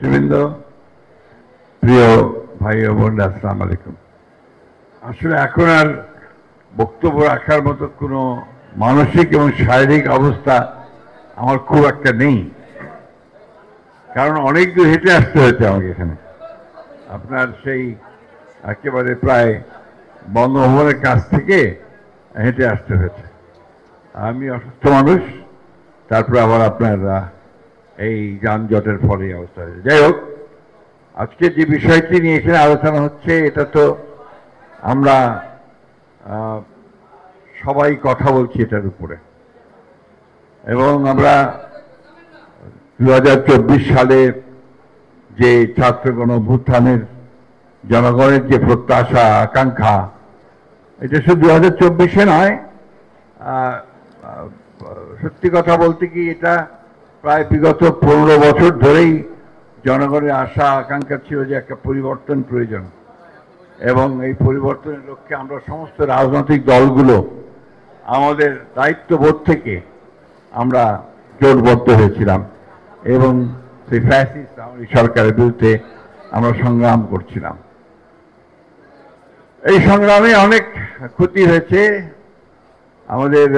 বৃন্দ, প্রিয় ভাই ও বোন, আসসালামু আলাইকুম। আসলে এখন আর বক্তব্য রাখার মতো কোনো মানসিক এবং শারীরিক অবস্থা আমার খুব একটা নেই, কারণ অনেক দূর হেঁটে আসতে হয়েছে আমাকে এখানে। আপনার সেই একেবারে প্রায় বঙ্গভবনের কাছ থেকে হেঁটে আসতে হয়েছে। আমি অসুস্থ মানুষ, তারপরে আবার আপনার এই যানজটের ফলে এই অবস্থা হয়েছে। যাই হোক, আজকে যে বিষয়টি নিয়ে এখানে আলোচনা হচ্ছে, এটা তো আমরা সবাই কথা বলছি এটার উপরে, এবং আমরা 2024 সালে যে ছাত্র গণঅভ্যুত্থানের জনগণের যে প্রত্যাশা আকাঙ্ক্ষা, এটা শুধু 2024-এ নয়, সত্যি কথা বলতে কি এটা প্রায় বিগত 15 বছর ধরেই জনগণের আশা আকাঙ্ক্ষা ছিল যে একটা পরিবর্তন প্রয়োজন, এবং এই পরিবর্তনের লক্ষ্যে আমরা সমস্ত রাজনৈতিক দলগুলো আমাদের দায়িত্ববোধ থেকে আমরা জোটবদ্ধ হয়েছিলাম, এবং সেই ফ্যাসিস্ট আওয়ামী সরকারের বিরুদ্ধে আমরা সংগ্রাম করছিলাম। এই সংগ্রামে অনেক ক্ষতি হয়েছে, আমাদের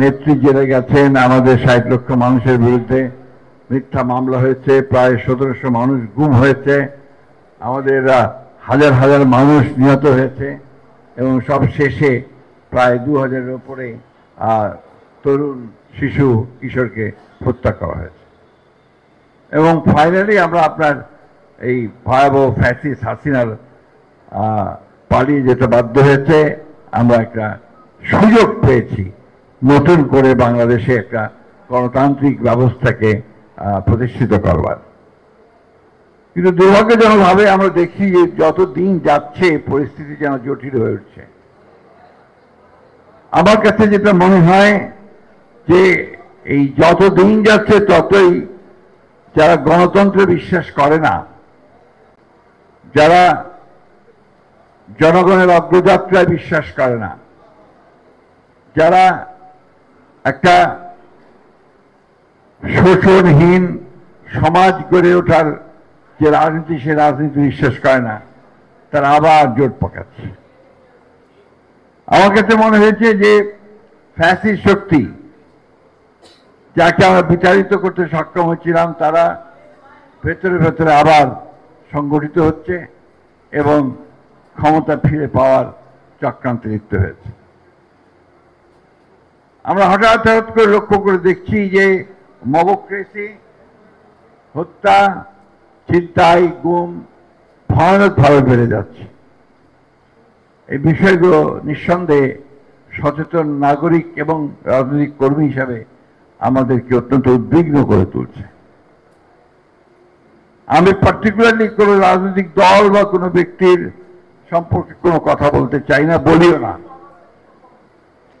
নেত্রী জেলে গেছেন, আমাদের 60 লক্ষ মানুষের বিরুদ্ধে মিথ্যা মামলা হয়েছে, প্রায় 1700 মানুষ গুম হয়েছে, আমাদের হাজার হাজার মানুষ নিহত হয়েছে, এবং সব শেষে প্রায় 2000-এর উপরে তরুণ শিশু কিশোরকে হত্যা করা হয়েছে। এবং ফাইনালি আমরা আপনার এই ভয়াবহ ফ্যাসিস্ট হাসিনার পালিয়ে যেতে বাধ্য হয়েছে। আমরা একটা সুযোগ পেয়েছি নতুন করে বাংলাদেশে একটা গণতান্ত্রিক ব্যবস্থাকে প্রতিষ্ঠিত করবার। কিন্তু দুর্ভাগ্যজনকভাবে আমরা দেখি যে যত দিন যাচ্ছে পরিস্থিতি যেন জটিল হয়ে উঠছে। আমার কাছে যেটা মনে হয় যে এই যত দিন যাচ্ছে ততই যারা গণতন্ত্রে বিশ্বাস করে না, যারা জনগণের অগ্রযাত্রায় বিশ্বাস করে না, যারা একটা শোষণহীন সমাজ গড়ে ওঠার যে রাজনীতি, সে রাজনীতি বিশ্বাস করে না, তারা আবার জোট পাকাচ্ছে। আমার কাছে মনে হয়েছে যে ফ্যাসিস্ট শক্তি যাকে আমরা বিচারিত করতে সক্ষম হচ্ছিলাম, তারা ভেতরে ভেতরে আবার সংগঠিত হচ্ছে এবং ক্ষমতা ফিরে পাওয়ার চক্রান্তে লিপ্ত হয়েছে। আমরা হঠাৎ হঠাৎ করে লক্ষ্য করে দেখছি যে মবক্রেসি, হত্যা, ছিনতাই, গুম ভয়ানকভাবে বেড়ে যাচ্ছে। এই বিষয়গুলো নিঃসন্দেহে সচেতন নাগরিক এবং রাজনৈতিক কর্মী হিসাবে আমাদেরকে অত্যন্ত উদ্বিগ্ন করে তুলছে। আমি পার্টিকুলারলি কোনো রাজনৈতিক দল বা কোনো ব্যক্তির সম্পর্কে কোনো কথা বলতে চাই না, বলিও না।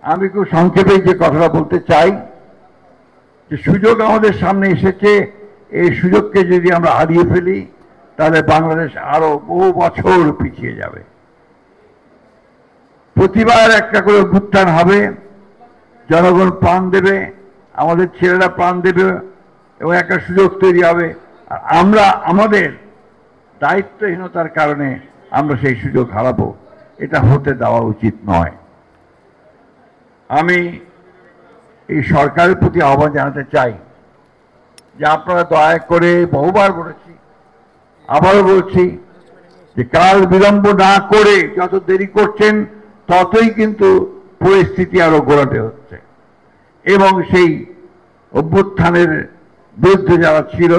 আমি খুব সংক্ষেপে যে কথাটা বলতে চাই, যে সুযোগ আমাদের সামনে এসেছে, এই সুযোগকে যদি আমরা হারিয়ে ফেলি তাহলে বাংলাদেশ আরো বহু বছর পিছিয়ে যাবে। প্রতিবার একটা করে অভ্যুত্থান হবে, জনগণ প্রাণ দেবে, আমাদের ছেলেরা প্রাণ দেবে, এবং একটা সুযোগ তৈরি হবে, আর আমরা আমাদের দায়িত্বহীনতার কারণে আমরা সেই সুযোগ হারাবো। এটা হতে দেওয়া উচিত নয়। আমি এই সরকারের প্রতি আহ্বান জানাতে চাই যে আপনারা দয়া করে, বহুবার বলেছি, আবারও বলছি, যে কাল বিলম্ব না করে যত দেরি করছেন ততই কিন্তু পরিস্থিতি আরো গোলাটে হচ্ছে, এবং সেই অভ্যুত্থানের বিরুদ্ধে যারা ছিল,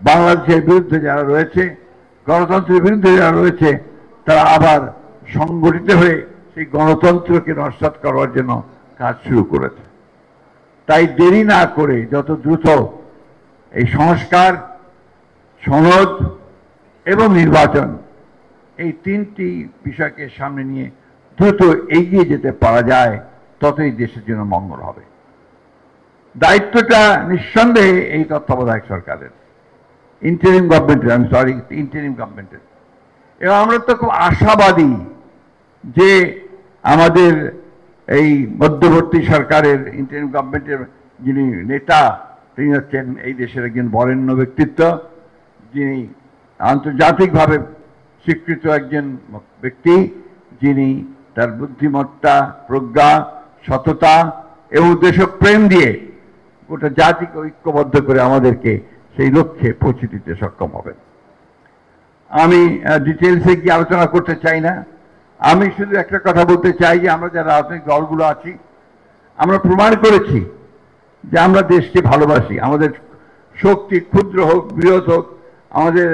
বাংলাদেশের বিরুদ্ধে যারা রয়েছে, গণতন্ত্রের বিরুদ্ধে যারা রয়েছে, তারা আবার সংগঠিত হয়ে সেই গণতন্ত্রকে নস্যাৎ করার জন্য কাজ শুরু করেছে। তাই দেরি না করে যত দ্রুত এই সংস্কার, সনদ এবং নির্বাচন, এই তিনটি বিষয়কে সামনে নিয়ে দ্রুত এগিয়ে যেতে পারা যায়, ততই দেশের জন্য মঙ্গল হবে। দায়িত্বটা নিঃসন্দেহে এই তত্ত্বাবধায়ক সরকারের, ইন্টারিম গভর্নমেন্টের। এবং আমরা তো খুব আশাবাদী যে আমাদের এই মধ্যবর্তী সরকারের, ইন্টারিম গভর্নমেন্টের যিনি নেতা, তিনি হচ্ছেন এই দেশের একজন বরেণ্য ব্যক্তিত্ব, যিনি আন্তর্জাতিকভাবে স্বীকৃত একজন ব্যক্তি, যিনি তার বুদ্ধিমত্তা, প্রজ্ঞা, সততা এবং দেশপ্রেম দিয়ে গোটা জাতিকে ঐক্যবদ্ধ করে আমাদেরকে সেই লক্ষ্যে পৌঁছে দিতে সক্ষম হবেন। আমি ডিটেলসে কি আলোচনা করতে চাই না, আমি শুধু একটা কথা বলতে চাই যে আমরা যারা রাজনৈতিক দলগুলো আছি, আমরা প্রমাণ করেছি যে আমরা দেশকে ভালোবাসি। আমাদের শক্তি ক্ষুদ্র হোক বৃহৎ হোক, আমাদের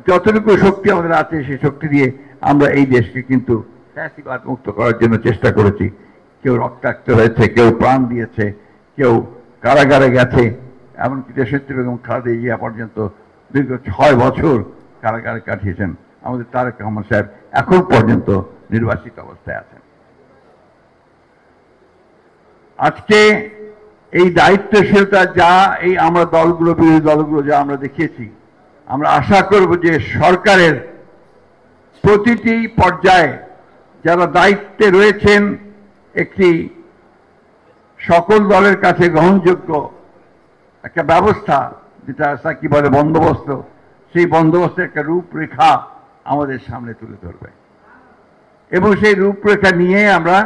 যতটুকু শক্তি আমাদের আছে সেই শক্তি দিয়ে আমরা এই দেশকে কিন্তু ফ্যাসিবাদ মুক্ত করার জন্য চেষ্টা করেছি। কেউ রক্তাক্ত হয়েছে, কেউ প্রাণ দিয়েছে, কেউ কারাগারে গেছে, এমনকি দেশনেত্রী বেগম খালেদা জিয়া পর্যন্ত দীর্ঘ 6 বছর কারাগারে কাটিয়েছেন। আমাদের তারেক রহমান সাহেব এখন পর্যন্ত নির্বাসিত অবস্থায় আছেন। আজকে এই দায়িত্বশীলতা যা এই আমরা দলগুলো, বিরোধী দলগুলো যা আমরা দেখিয়েছি, আমরা আশা করব যে সরকারের প্রতিটি পর্যায়ে যারা দায়িত্বে রয়েছেন একটি সকল দলের কাছে গ্রহণযোগ্য একটা ব্যবস্থা, যেটা কি বলে বন্দোবস্ত, সেই বন্দোবস্তের একটা রূপরেখা আমাদের সামনে তুলে ধরবে এবং সেই রূপরেখা নিয়ে আমরা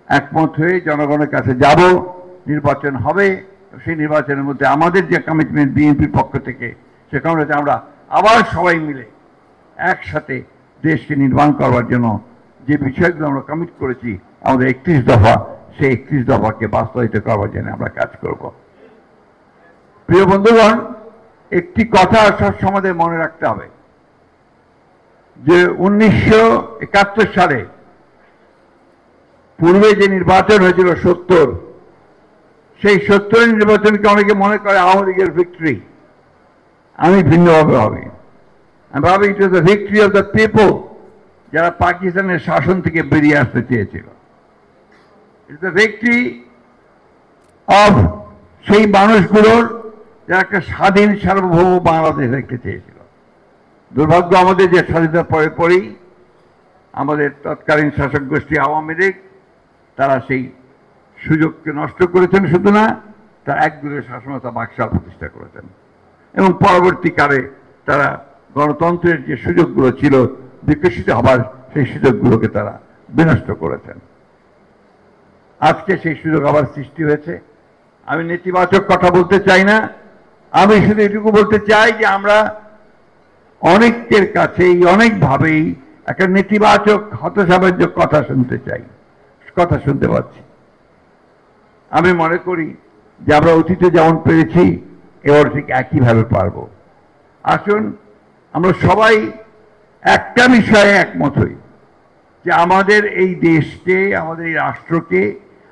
একমত হয়ে জনগণের কাছে যাব। নির্বাচন হবে, সেই নির্বাচনের মধ্যে আমাদের যে কমিটমেন্ট বিএনপির পক্ষ থেকে, সেখানে আমরা আবার সবাই মিলে একসাথে দেশকে নির্মাণ করবার জন্য যে বিষয়গুলো আমরা কমিট করেছি, আমাদের 31 দফা, সেই 31 দফাকে বাস্তবায়িত করবার জন্য আমরা কাজ করব। প্রিয় বন্ধুগণ, একটি কথা সবসময় মনে রাখতে হবে যে 1971 সালে পূর্বে যে নির্বাচন হয়েছিল 70, সেই 70 নির্বাচনকে অনেকে মনে করে আওয়ামী লীগের ভিক্টরি। আমি ভিন্নভাবে ভাবি। আমি ভাবি it was the victory of the people, যারা পাকিস্তানের শাসন থেকে বেরিয়ে আসতে চেয়েছিল। ইটস দ্য ভিক্টরি অফ সেই মানুষগুলোর যারা একটা স্বাধীন সার্বভৌম বাংলাদেশ দেখতে চেয়েছিল। দুর্ভাগ্য আমাদের যে স্বাধীনতার পরেই আমাদের তৎকালীন শাসক গোষ্ঠী আওয়ামী লীগ, তারা সেই সুযোগকে নষ্ট করেছেন। শুধু না, তারা একদূরে শাসনতা বাকশাল প্রতিষ্ঠা করেছেন এবং পরবর্তীকালে তারা গণতন্ত্রের যে সুযোগগুলো ছিল বিকশিত হবার, সেই সুযোগগুলোকে তারা বিনষ্ট করেছেন। আজকে সেই সুযোগ আবার সৃষ্টি হয়েছে। আমি নেতিবাচক কথা বলতে চাই না, আমি শুধু এটুকু বলতে চাই যে আমরা অনেকের কাছেই অনেকভাবেই একটা নেতিবাচক হতাশাবাচক কথা শুনতে পাচ্ছি। আমি মনে করি যে আমরা অতীতে যেমন পেরেছি এবার ঠিক একইভাবে পারব। আসুন আমরা সবাই একটা বিষয়ে একমত হই যে আমাদের এই দেশকে, আমাদের এই রাষ্ট্রকে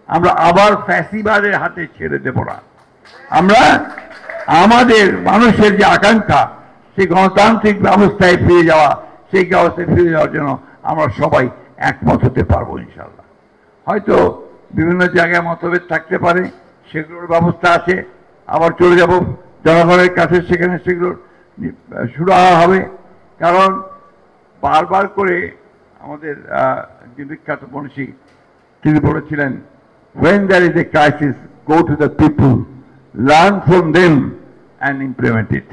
আমরা আবার ফ্যাসিবাদের হাতে ছেড়ে দেব না। আমরা আমাদের মানুষের যে আকাঙ্ক্ষা, সেই গণতান্ত্রিক ব্যবস্থায় ফিরে যাওয়া, সেই ব্যবস্থায় ফিরে যাওয়ার জন্য আমরা সবাই একমত হতে পারবো ইনশাল্লাহ। হয়তো বিভিন্ন জায়গায় মতভেদ থাকতে পারে, সেগুলোর ব্যবস্থা আছে। আবার চলে যাব জনগণের কাছে, সেখানে সেগুলোর সুরাহা হবে। কারণ বারবার করে আমাদের যে বিখ্যাত মনীষী তিনি বলেছিলেন, when there is a crisis, go to the people, learn from them and implement it.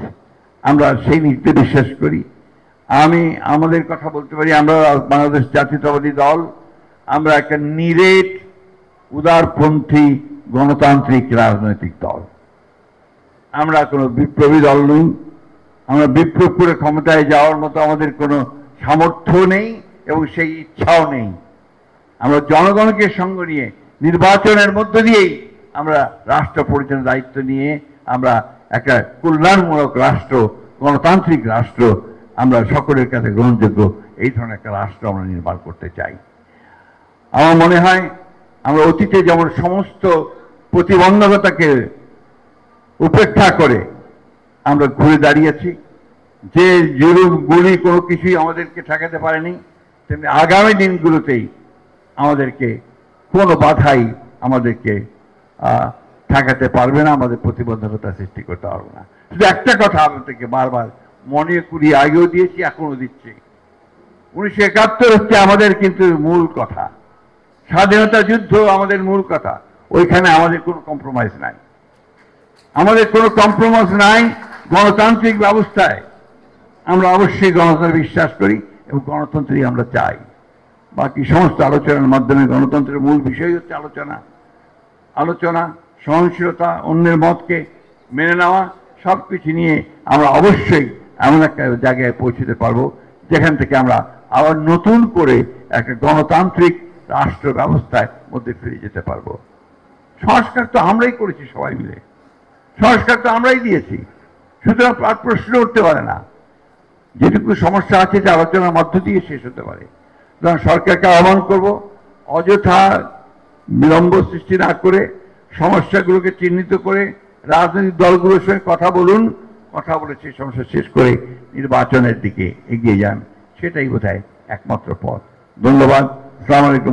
আমরা সেই নীতিতে বিশ্বাস করি। আমি আমাদের কথা বলতে পারি, আমরা বাংলাদেশ জাতীয়তাবাদী দল, আমরা একটা নিরেট উদারপন্থী গণতান্ত্রিক রাজনৈতিক দল। আমরা কোনো বিপ্লবী দল নই। আমরা বিপ্লব করে ক্ষমতায় যাওয়ার মতো আমাদের কোনো সামর্থ্য নেই এবং সেই ইচ্ছাও নেই। আমরা জনগণকে সঙ্গে নিয়ে নির্বাচনের মধ্য দিয়েই আমরা রাষ্ট্র পরিচালনার দায়িত্ব নিয়ে আমরা একটা কল্যাণমূলক রাষ্ট্র, গণতান্ত্রিক রাষ্ট্র, আমরা সকলের কাছে গ্রহণযোগ্য এই ধরনের একটা রাষ্ট্র আমরা নির্মাণ করতে চাই। আমার মনে হয় আমরা অতীতে যেমন সমস্ত প্রতিবন্ধকতাকে উপেক্ষা করে আমরা ঘুরে দাঁড়িয়েছি, যে জুলুম গুলি কোনো কিছুই আমাদেরকে ঠেকাতে পারেনি, তেমনি আগামী দিনগুলোতেই আমাদেরকে কোনো বাধাই আমাদেরকে ঠেকাতে পারবে না, আমাদের প্রতিবন্ধকতা সৃষ্টি করতে পারবে না। শুধু একটা কথা আমাদেরকে বারবার মনে করিয়ে আগেও দিয়েছি, এখনো দিচ্ছি, 1971 হচ্ছে আমাদের কিন্তু মূল কথা। স্বাধীনতা যুদ্ধ আমাদের মূল কথা। ওইখানে আমাদের কোনো কম্প্রোমাইজ নাই, আমাদের কোনো কম্প্রোমাইজ নাই। গণতান্ত্রিক ব্যবস্থায় আমরা অবশ্যই গণতন্ত্রে বিশ্বাস করি এবং গণতন্ত্রই আমরা চাই। বাকি সমস্ত আলোচনার মাধ্যমে গণতন্ত্রের মূল বিষয় হচ্ছে আলোচনা, সহনশীলতা, অন্যের মতকে মেনে নেওয়া, সব কিছু নিয়ে আমরা অবশ্যই এমন একটা জায়গায় পৌঁছতে পারবো যেখান থেকে আমরা আবার নতুন করে একটা গণতান্ত্রিক রাষ্ট্র ব্যবস্থার মধ্যে ফিরে যেতে পারবো। সংস্কার তো আমরাই করেছি, সবাই মিলে সংস্কার তো আমরাই দিয়েছি, সুতরাং প্রশ্ন উঠতে পারে না। যেটুকু সমস্যা আছে যে আলোচনার মধ্য দিয়ে শেষ হতে পারে। সুতরাং সরকারকে আহ্বান করব, অযথা বিলম্ব সৃষ্টি না করে সমস্যাগুলোকে চিহ্নিত করে রাজনৈতিক দলগুলোর সঙ্গে কথা বলুন, কথা বলে সেই সমস্যা শেষ করে নির্বাচনের দিকে এগিয়ে যান। সেটাই বোধহয় একমাত্র পথ। ধন্যবাদ। আসসালামু আলাইকুম।